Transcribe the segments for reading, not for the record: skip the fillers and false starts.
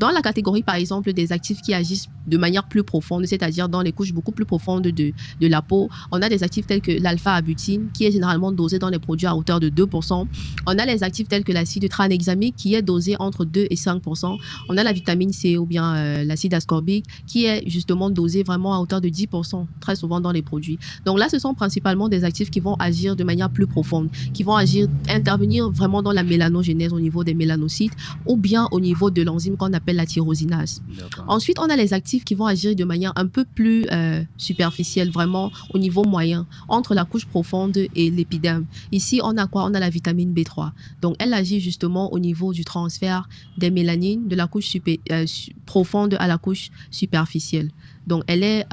Dans la catégorie, par exemple, des actifs qui agissent de manière plus profonde, c'est-à-dire dans les couches beaucoup plus profondes de la peau, on a des actifs tels que l'alpha-abutine, qui est généralement dosé dans les produits à hauteur de 2%. On a les actifs tels que l'acide tranexamique, qui est dosé entre 2 et 5%. On a la vitamine C ou bien l'acide ascorbique, qui est justement dosé vraiment à hauteur de 10%, très souvent dans les produits. Donc là, ce sont principalement des actifs qui vont agir de manière plus profonde, qui vont intervenir vraiment dans la mélanogénèse au niveau des mélanocytes ou bien au niveau de l'enzyme qu'on appelle la tyrosinase. Ensuite, on a les actifs qui vont agir de manière un peu plus superficielle, vraiment au niveau moyen, entre la couche profonde et l'épiderme. Ici, on a quoi? On a la vitamine B3. Donc, elle agit justement au niveau du transfert des mélanines de la couche profonde à la couche superficielle. Donc, elle est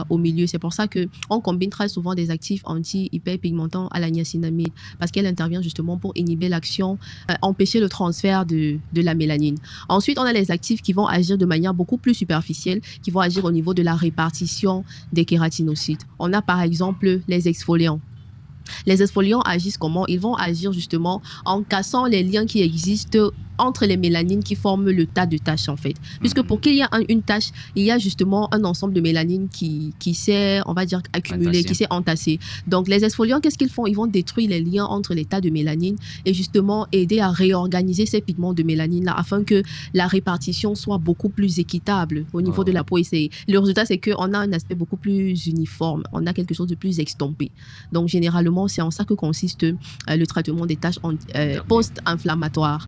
au milieu. C'est pour ça qu'on combine très souvent des actifs anti-hyperpigmentants à la niacinamide, parce qu'elle intervient justement pour inhiber l'action, empêcher le transfert de la mélanine. Ensuite, on a les actifs qui vont agir de manière beaucoup plus superficielle, qui vont agir au niveau de la répartition des kératinocytes. On a par exemple les exfoliants. Les exfoliants agissent comment? Ils vont agir justement en cassant les liens qui existent entre les mélanines qui forment le tas de taches en fait. Puisque pour qu'il y ait une tache, il y a justement un ensemble de mélanines qui s'est, on va dire, accumulé, qui s'est entassé. Donc les exfoliants, qu'est-ce qu'ils font? Ils vont détruire les liens entre les tas de mélanines et justement aider à réorganiser ces pigments de mélanine là afin que la répartition soit beaucoup plus équitable au niveau de la peau. Et le résultat, c'est qu'on a un aspect beaucoup plus uniforme. On a quelque chose de plus estompé. Donc généralement, c'est en ça que consiste le traitement des taches post-inflammatoires.